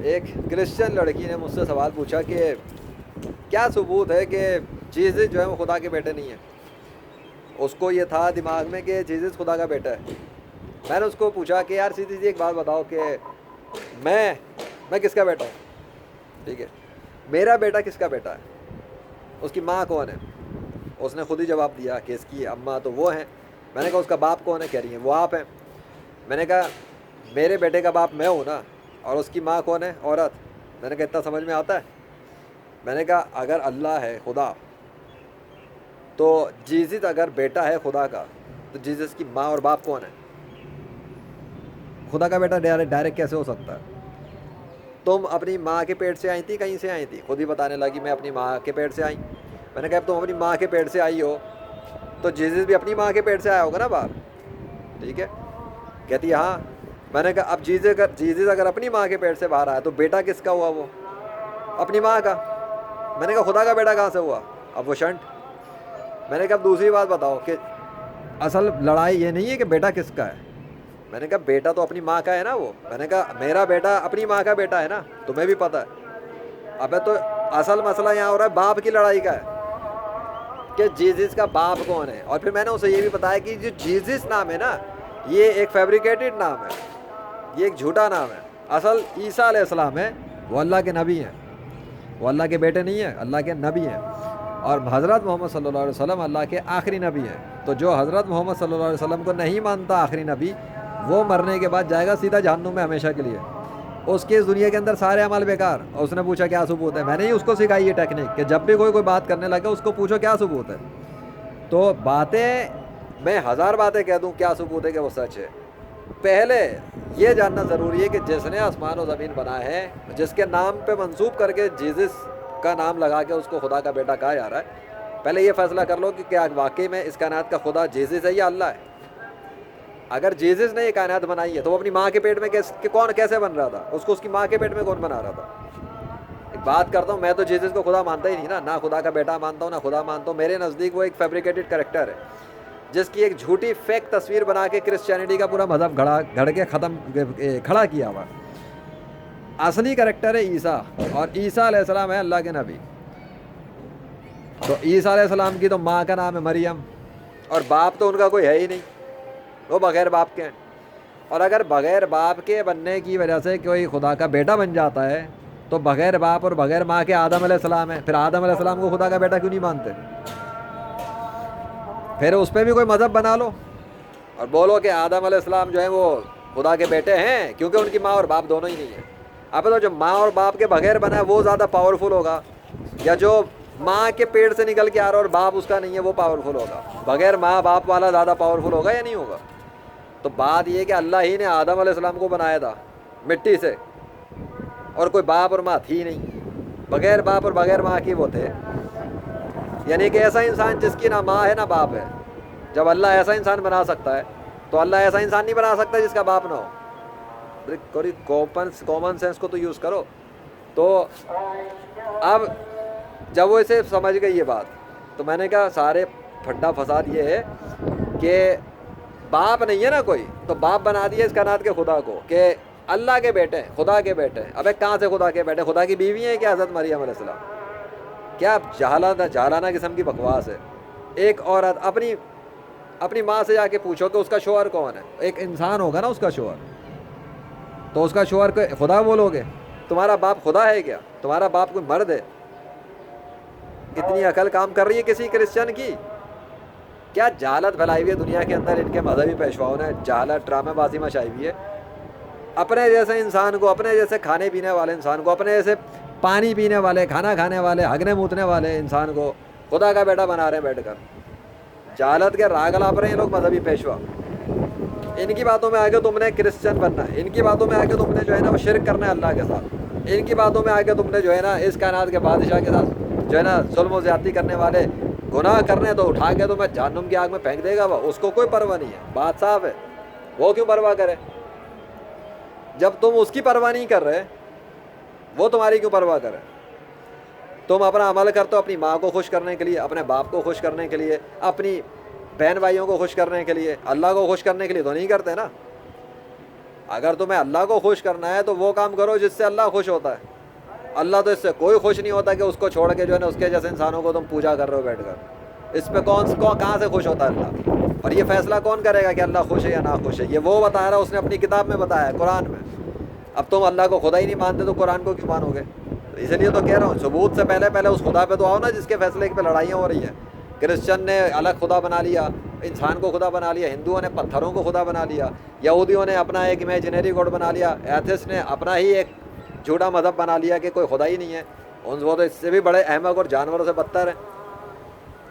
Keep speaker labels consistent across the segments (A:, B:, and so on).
A: ایک کرسچن لڑکی نے مجھ سے سوال پوچھا کہ کیا ثبوت ہے کہ جیزس جو ہے وہ خدا کے بیٹے نہیں ہیں. اس کو یہ تھا دماغ میں کہ جیزس خدا کا بیٹا ہے. میں نے اس کو پوچھا کہ یار سیدھی سی ایک بات بتاؤ کہ میں کس کا بیٹا ہوں؟ ٹھیک ہے, میرا بیٹا کس کا بیٹا ہے؟ اس کی ماں کون ہے؟ اس نے خود ہی جواب دیا کہ اس کی اماں تو وہ ہیں. میں نے کہا اس کا باپ کون ہے؟ کہہ رہی ہیں وہ آپ ہیں. میں نے کہا میرے بیٹے کا باپ میں ہوں نا, اور اس کی ماں کون ہے؟ عورت. میں نے کہا اتنا سمجھ میں آتا ہے؟ میں نے کہا اگر اللہ ہے خدا تو جیزس اگر بیٹا ہے خدا کا تو جیزس کی ماں اور باپ کون ہے؟ خدا کا بیٹا ڈائریکٹ کیسے ہو سکتا ہے؟ تم اپنی ماں کے پیٹ سے آئی تھی, کہیں سے آئی تھی؟ خود ہی بتانے لگی میں اپنی ماں کے پیٹ سے آئی. میں نے کہا اب تم اپنی ماں کے پیٹ سے آئی ہو تو جیزس بھی اپنی ماں کے پیٹ سے آیا ہوگا نا باہر. ٹھیک ہے, کہتی ہاں. میں نے کہا اب جیزس اگر اپنی ماں کے پیٹ سے باہر آیا تو بیٹا کس کا ہوا؟ وہ اپنی ماں کا. میں نے کہا خدا کا بیٹا کہاں سے ہوا؟ اب وہ شنٹ. میں نے کہا اب دوسری بات بتاؤ کہ اصل لڑائی یہ نہیں ہے کہ بیٹا کس کا ہے. میں نے کہا بیٹا تو اپنی ماں کا ہے نا وہ. میں نے کہا میرا بیٹا اپنی ماں کا بیٹا ہے نا, تمہیں بھی پتہ ہے. ابے تو اصل مسئلہ یہاں ہو رہا ہے باپ کی لڑائی کا ہے کہ جیزس کا باپ کون ہے. اور پھر میں نے اسے یہ بھی بتایا کہ جو جیزس نام ہے نا یہ ایک فیبریکیٹڈ نام ہے, یہ ایک جھوٹا نام ہے. اصل عیسیٰ علیہ السلام ہے وہ اللہ کے نبی ہیں, وہ اللہ کے بیٹے نہیں ہیں, اللہ کے نبی ہیں. اور حضرت محمد صلی اللہ علیہ وسلم اللہ کے آخری نبی ہیں. تو جو حضرت محمد صلی اللہ علیہ وسلم کو نہیں مانتا آخری نبی, وہ مرنے کے بعد جائے گا سیدھا جہنم میں ہمیشہ کے لیے. اس کی اس دنیا کے اندر سارے عمل بیکار. اور اس نے پوچھا کیا ثبوت ہے؟ میں نے ہی اس کو سکھائی یہ ٹیکنیک کہ جب بھی کوئی بات کرنے لگے اس کو پوچھو کیا ثبوت ہے. تو باتیں میں 1000 باتیں کہہ دوں کیا ثبوت ہے کہ وہ سچ ہے. پہلے یہ جاننا ضروری ہے کہ جس نے آسمان و زمین بنا ہے, جس کے نام پہ منسوب کر کے جیزس کا نام لگا کے اس کو خدا کا بیٹا کہا جا رہا ہے, پہلے یہ فیصلہ کر لو کہ کیا واقعی میں اس کائنات کا خدا جیزس ہے یا اللہ ہے. اگر جیزس نے یہ کائنات بنائی ہے تو وہ اپنی ماں کے پیٹ میں کون کیسے بن رہا تھا؟ اس کو اس کی ماں کے پیٹ میں کون بنا رہا تھا؟ ایک بات کرتا ہوں, میں تو جیزس کو خدا مانتا ہی نہیں نا, نہ خدا کا بیٹا مانتا ہوں نہ خدا مانتا ہوں. میرے نزدیک وہ ایک فیبریکیٹڈ کریکٹر ہے جس کی ایک جھوٹی فیک تصویر بنا کے کرسچینٹی کا پورا مذہب گھڑ کے کھڑا کیا ہوا. اصلی کریکٹر ہے عیسیٰ, اور عیسیٰ علیہ السلام ہے اللہ کے نبی. تو عیسیٰ علیہ السلام کی تو ماں کا نام ہے مریم, اور باپ تو ان کا کوئی ہے ہی نہیں, وہ بغیر باپ کے ہیں. اور اگر بغیر باپ کے بننے کی وجہ سے کوئی خدا کا بیٹا بن جاتا ہے تو بغیر باپ اور بغیر ماں کے آدم علیہ السلام ہے. پھر آدم علیہ السلام کو خدا کا بیٹا کیوں نہیں مانتے؟ پھر اس پہ بھی کوئی مذہب بنا لو اور بولو کہ آدم علیہ السلام جو ہے وہ خدا کے بیٹے ہیں کیونکہ ان کی ماں اور باپ دونوں ہی نہیں ہیں. اب تو جو ماں اور باپ کے بغیر بنا ہے وہ زیادہ پاورفل ہوگا, یا جو ماں کے پیٹ سے نکل کے آ رہا اور باپ اس کا نہیں ہے وہ پاورفل ہوگا؟ بغیر ماں باپ والا زیادہ پاورفل ہوگا یا نہیں ہوگا؟ تو بات یہ کہ اللہ ہی نے آدم علیہ السلام کو بنایا تھا مٹی سے, اور کوئی باپ اور ماں تھی نہیں, بغیر باپ اور بغیر ماں کی وہ تھے. یعنی کہ ایسا انسان جس کی نہ ماں ہے نہ باپ ہے. جب اللہ ایسا انسان بنا سکتا ہے تو اللہ ایسا انسان نہیں بنا سکتا جس کا باپ نہ ہو. کامن سینس کو تو یوز کرو. تو اب جب وہ اسے سمجھ گئی یہ بات, تو میں نے کہا سارے پھڈا فساد یہ ہے کہ باپ نہیں ہے نا کوئی, تو باپ بنا دیا اس کائنات کے خدا کو کہ اللہ کے بیٹے ہیں, خدا کے بیٹے ہیں. ابے کہاں سے خدا کے بیٹے؟ خدا کی بیوی ہیں کیا حضرت مریم علیہ السلام؟ کیا جہالانہ قسم کی بکواس ہے. ایک عورت اپنی ماں سے جا کے پوچھو کہ اس کا شوہر کون ہے. ایک انسان ہوگا نا اس کا شوہر, تو اس کا شوہر کو خدا بولو گے؟ تمہارا باپ خدا ہے کیا؟ تمہارا باپ کوئی مرد ہے؟ اتنی عقل کام کر رہی ہے کسی کرسچن کی؟ کیا جہالت پھیلائی ہوئی ہے دنیا کے اندر ان کے مذہبی پیشواؤں نے, جہالت ڈرامے بازی مچائی ہوئی ہے. اپنے جیسے انسان کو, اپنے جیسے کھانے پینے والے انسان کو, اپنے جیسے پانی پینے والے, کھانا کھانے والے, ہگنے موتنے والے انسان کو خدا کا بیٹا بنا رہے ہیں بیٹھ کر. جہالت کے راگ الاپ رہے ہیں لوگ مذہبی پیشوا. ان کی باتوں میں آگے تم نے کرسچن بننا ہے, ان کی باتوں میں آگے تم نے جو ہے نا وہ شرک کرنا ہے اللہ کے ساتھ, ان کی باتوں میں آگے تم نے جو ہے نا اس کائنات کے بادشاہ کے ساتھ جو ہے نا ظلم و زیادتی کرنے والے گناہ کرنے, تو اٹھا کے تو میں جہنم کی آگ میں پھینک دے گا. وہ اس کو کوئی پرواہ نہیں ہے, بات صاف ہے. وہ کیوں پرواہ کرے جب تم اس کی پرواہ نہیں کر رہے؟ وہ تمہاری کیوں پرواہ کرے؟ تم اپنا عمل کرتے ہو اپنی ماں کو خوش کرنے کے لیے, اپنے باپ کو خوش کرنے کے لیے, اپنی بہن بھائیوں کو خوش کرنے کے لیے. اللہ کو خوش کرنے کے لیے تو نہیں کرتے نا. اگر تمہیں اللہ کو خوش کرنا ہے تو وہ کام کرو جس سے اللہ خوش ہوتا ہے. اللہ تو اس سے کوئی خوش نہیں ہوتا کہ اس کو چھوڑ کے جو ہے نا اس کے جیسے انسانوں کو تم پوجا کر رہے ہو بیٹھ کر. اس پہ کہاں سے خوش ہوتا ہے اللہ؟ اور یہ فیصلہ کون کرے گا کہ اللہ خوش ہے یا نہ خوش ہے؟ یہ وہ بتا رہا ہے، اس نے اپنی کتاب میں بتایا ہے، قرآن میں. اب تم اللہ کو خدا ہی نہیں مانتے تو قرآن کو کیوں مانو گے؟ اس لیے تو کہہ رہا ہوں ثبوت سے پہلے اس خدا پہ تو آؤ نا جس کے فیصلے پہ لڑائیاں ہو رہی ہیں. کرسچن نے الگ خدا بنا لیا، انسان کو خدا بنا لیا، ہندوؤں نے پتھروں کو خدا بنا لیا، یہودیوں نے اپنا ایک امیجنری گاڈ بنا لیا، ایتھسٹ نے اپنا ہی ایک جھوٹا مذہب بنا لیا کہ کوئی خدا ہی نہیں ہے. وہ تو اس سے بھی بڑے احمق اور جانوروں سے بدتر ہیں.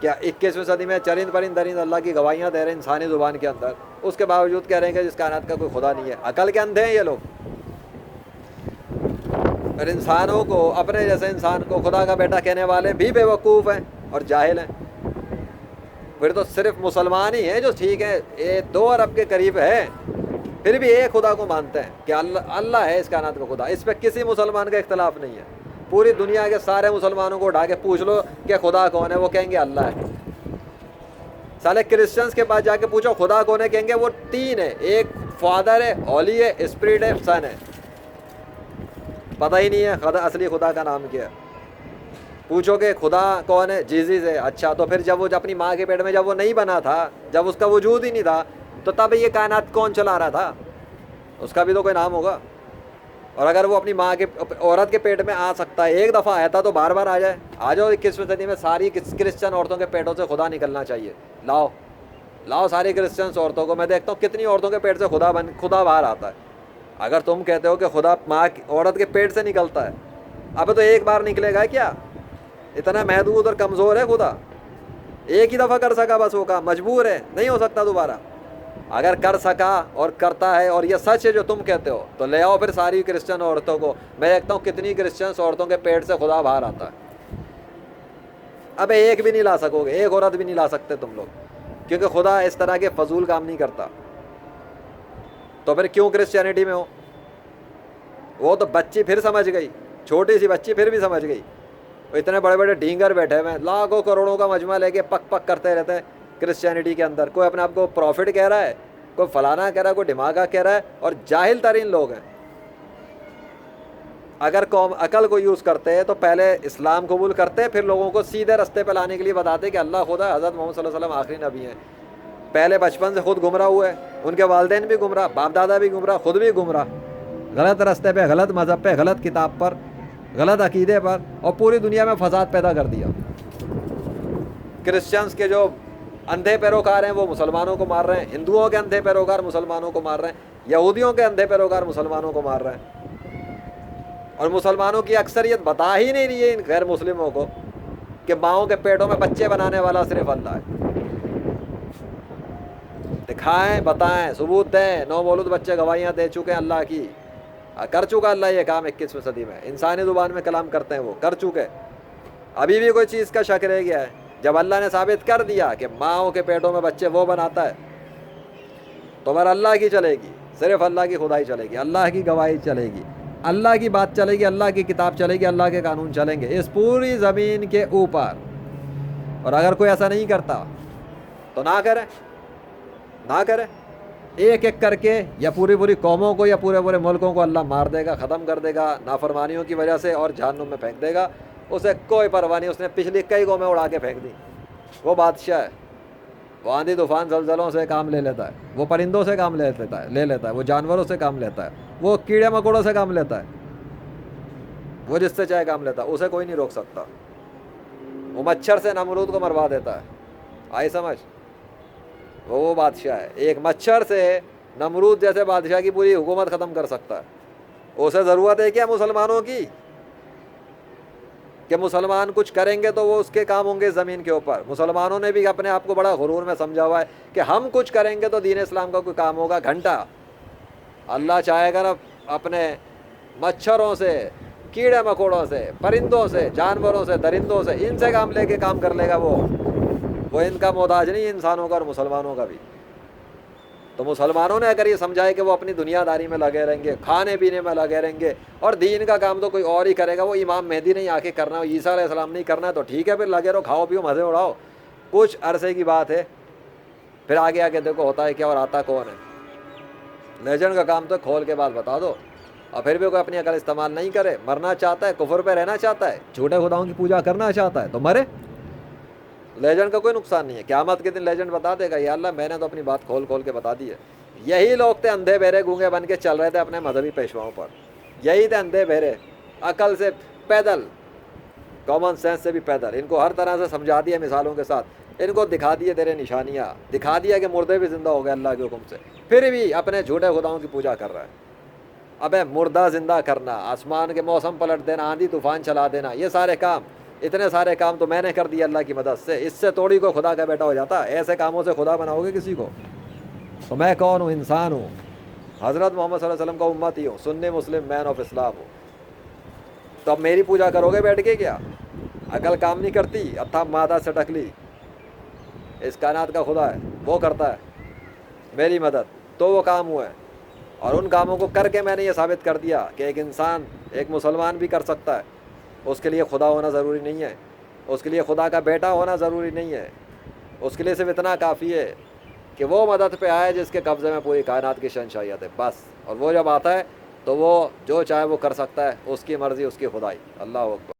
A: کیا 21ویں صدی میں چرند پرند درند اللہ کی گواہیاں دے رہے ہیں انسانی زبان کے اندر، اس کے باوجود کہہ رہے ہیں کہ جس کائنات کا کوئی خدا نہیں ہے. عقل کے اندھے ہیں یہ لوگ. اور انسانوں کو، اپنے جیسے انسان کو خدا کا بیٹا کہنے والے بھی بے وقوف ہیں اور جاہل ہیں. پھر تو صرف مسلمان ہی ہیں جو ٹھیک ہے، 2 ارب کے قریب ہے، پھر بھی ایک خدا کو مانتے ہیں کہ اللہ ہے اس کائنات کا خدا. اس پہ کسی مسلمان کا اختلاف نہیں ہے. پوری دنیا کے سارے مسلمانوں کو اٹھا کے پوچھ لو کہ خدا کون ہے، وہ کہیں گے اللہ ہے. سارے کرسچنس کے پاس جا کے پوچھو خدا کون ہے، کہیں گے وہ 3 ہے، ایک فادر ہے، ہولی ہے، اسپرٹ ہے، سن ہے. پتہ ہی نہیں ہے خدا، اصلی خدا کا نام کیا ہے. پوچھو کہ خدا کون ہے، جیزس ہے. اچھا تو پھر جب وہ اپنی ماں کے پیٹ میں جب وہ نہیں بنا تھا، جب اس کا وجود ہی نہیں تھا، تو تب یہ کائنات کون چلا رہا تھا؟ اس کا بھی تو کوئی نام ہوگا. اور اگر وہ اپنی ماں کے عورت کے پیٹ میں آ سکتا ہے، ایک دفعہ آیا تھا تو بار بار آ جائے. آ جاؤ 21ویں صدی میں ساری کرسچن عورتوں کے پیٹوں سے خدا نکلنا چاہیے. لاؤ ساری کرسچن عورتوں کو. میں دیکھتا ہوں کتنی عورتوں کے پیٹ سے خدا باہر آتا ہے. اگر تم کہتے ہو کہ خدا عورت کے پیٹ سے نکلتا ہے، اب تو ایک بار نکلے گا کیا؟ اتنا محدود اور کمزور ہے خدا. ایک ہی دفعہ کر سکا بس وہ کام، مجبور ہے، نہیں ہو سکتا دوبارہ. اگر کر سکا اور کرتا ہے اور یہ سچ ہے جو تم کہتے ہو، تو لے آؤ پھر ساری کرسچن عورتوں کو. میں دیکھتا ہوں کتنی کرسچن عورتوں کے پیٹ سے خدا باہر آتا ہے. اب ایک بھی نہیں لا سکو گے، ایک عورت بھی نہیں لا سکتے تم لوگ، کیونکہ خدا اس طرح کے فضول کام نہیں کرتا. تو پھر کیوں کرسچینٹی میں ہو؟ وہ تو بچی پھر سمجھ گئی، چھوٹی سی بچی پھر بھی سمجھ گئی. اتنے بڑے بڑے ڈینگر بیٹھے ہوئے ہیں، لاکھوں کروڑوں کا مجمع لے کے پک کرتے رہتے ہیں کرسچینٹی کے اندر. کوئی اپنے آپ کو پروفٹ کہہ رہا ہے، کوئی فلانا کہہ رہا ہے، کوئی ڈھماکہ کہہ رہا ہے، اور جاہل ترین لوگ ہیں. اگر قوم عقل کو یوز کرتے ہیں تو پہلے اسلام قبول کرتے، پھر لوگوں کو سیدھے رستے پہ لانے کے لیے بتاتے کہ اللہ خدا، حضرت محمد صلی اللہ علیہ وسلم آخری نبی ہیں. پہلے بچپن سے خود گمراہ ہوئے، ان کے والدین بھی گمراہ، باپ دادا بھی گمراہ، خود بھی گمراہ، غلط رستے پہ، غلط مذہب پہ، غلط کتاب پر، غلط عقیدے پر، اور پوری دنیا میں فساد پیدا کر دیا. کرسچنس کے جو اندھے پیروکار ہیں وہ مسلمانوں کو مار رہے ہیں، ہندوؤں کے اندھے پیروکار مسلمانوں کو مار رہے ہیں، یہودیوں کے اندھے پیروکار مسلمانوں کو مار رہے ہیں. اور مسلمانوں کی اکثریت بتا ہی نہیں رہی ہے ان غیر مسلموں کو کہ ماؤں کے پیٹوں میں بچے بنانے والا صرف اللہ ہے. دکھائیں، بتائیں، ثبوت دیں. 9 مولود بچے گواہیاں دے چکے ہیں اللہ کی. کر چکا اللہ یہ کام 21ویں صدی میں. انسانی زبان میں کلام کرتے ہیں، وہ کر چکے. ابھی بھی کوئی چیز کا شک رہ گیا ہے؟ جب اللہ نے ثابت کر دیا کہ ماؤں کے پیٹوں میں بچے وہ بناتا ہے، تو پھر اللہ کی چلے گی، صرف اللہ کی خدائی چلے گی، اللہ کی گواہی چلے گی، اللہ کی بات چلے گی، اللہ کی کتاب چلے گی، اللہ کے قانون چلیں گے اس پوری زمین کے اوپر. اور اگر کوئی ایسا نہیں کرتا تو نہ کرے. ایک ایک کر کے یا پوری قوموں کو یا پورے ملکوں کو اللہ مار دے گا، ختم کر دے گا نافرمانیوں کی وجہ سے، اور جہنم میں پھینک دے گا. اسے کوئی پرواہ نہیں. اس نے پچھلی کئی قومیں اڑا کے پھینک دی. وہ بادشاہ ہے، وہ آندھی طوفان زلزلوں سے کام لے لیتا ہے، وہ پرندوں سے کام لے لیتا ہے، وہ جانوروں سے کام لیتا ہے، وہ کیڑے مکوڑوں سے کام لیتا ہے، وہ جس سے چاہے کام لیتا ہے. اسے کوئی نہیں روک سکتا. وہ مچھر سے نمرود کو مروا دیتا ہے. آئی سمجھ؟ وہ بادشاہ ہے، ایک مچھر سے نمرود جیسے بادشاہ کی پوری حکومت ختم کر سکتا ہے. اسے ضرورت ہے کیا مسلمانوں کی کہ مسلمان کچھ کریں گے تو وہ اس کے کام ہوں گے زمین کے اوپر؟ مسلمانوں نے بھی اپنے آپ کو بڑا غرور میں سمجھا ہوا ہے کہ ہم کچھ کریں گے تو دین اسلام کا کوئی کام ہوگا. گھنٹہ اللہ چاہے گا اپنے مچھروں سے، کیڑے مکوڑوں سے، پرندوں سے، جانوروں سے، درندوں سے، ان سے کام لے کے کام کر لے گا. وہ ان کا محتاج نہیں، انسانوں کا اور مسلمانوں کا بھی. تو مسلمانوں نے اگر یہ سمجھا ہے کہ وہ اپنی دنیا داری میں لگے رہیں گے، کھانے پینے میں لگے رہیں گے، اور دین کا کام تو کوئی اور ہی کرے گا، وہ امام مہدی نہیں آ کے کرنا، عیسیٰ علیہ السلام نہیں کرنا، تو ٹھیک ہے پھر لگے رہو، کھاؤ پیو، مزے اڑاؤ. کچھ عرصے کی بات ہے، پھر آگے دیکھو ہوتا ہے کیا اور آتا کون ہے. لیجنڈ کا کام تو کھول کے بات بتا دو، اور پھر بھی کوئی اپنی عقل استعمال نہیں کرے، مرنا چاہتا ہے، کفر پہ رہنا چاہتا ہے، جھوٹے خداؤں کی پوجا کرنا چاہتا ہے تو مرے۔ لیجنڈ کا کوئی نقصان نہیں ہے، قیامت کے دن لیجنڈ بتا دے گا یا اللہ میں نے تو اپنی بات کھول کھول کے بتا دی ہے۔ یہی لوگ تھے اندھے بہرے گونگے بن کے چل رہے تھے اپنے مذہبی پیشواؤں پر، یہی تھے اندھے بہرے، عقل سے پیدل، کامن سینس سے بھی پیدل۔ ان کو ہر طرح سے سمجھا دیا مثالوں کے ساتھ، ان کو دکھا دیے تیرے نشانیاں، دکھا دیا کہ مردے بھی زندہ ہو گئے اللہ کے حکم سے، پھر بھی اپنے جھوٹے خداؤں کی پوجا کر رہا ہے۔ ابے مردہ زندہ کرنا، آسمان کے موسم پلٹ دینا، آندھی طوفان چلا دینا، یہ سارے کام، اتنے سارے کام تو میں نے کر دیے اللہ کی مدد سے، اس سے توڑی کو خدا کا بیٹا ہو جاتا۔ ایسے کاموں سے خدا بناؤ گے کسی کو؟ تو میں کون ہوں؟ انسان ہوں، حضرت محمد صلی اللہ علیہ وسلم کا امتی ہوں، سنی مسلم مین آف اسلام ہوں۔ تو اب میری پوجا کرو گے بیٹھ کے کیا؟ عقل کام نہیں کرتی، اتھا مادہ سے ٹک لی، اس کائنات کا خدا ہے، وہ کرتا ہے میری مدد، تو وہ کام ہوا ہے۔ اور ان کاموں کو کر کے میں نے یہ ثابت کر دیا کہ ایک انسان، ایک مسلمان بھی کر سکتا ہے، اس کے لیے خدا ہونا ضروری نہیں ہے، اس کے لیے خدا کا بیٹا ہونا ضروری نہیں ہے، اس کے لیے صرف اتنا کافی ہے کہ وہ مدد پہ آئے جس کے قبضے میں پوری کائنات کی شہنشاہیت ہے، بس۔ اور وہ جب آتا ہے تو وہ جو چاہے وہ کر سکتا ہے، اس کی مرضی، اس کی خدائی۔ اللہ اکبر۔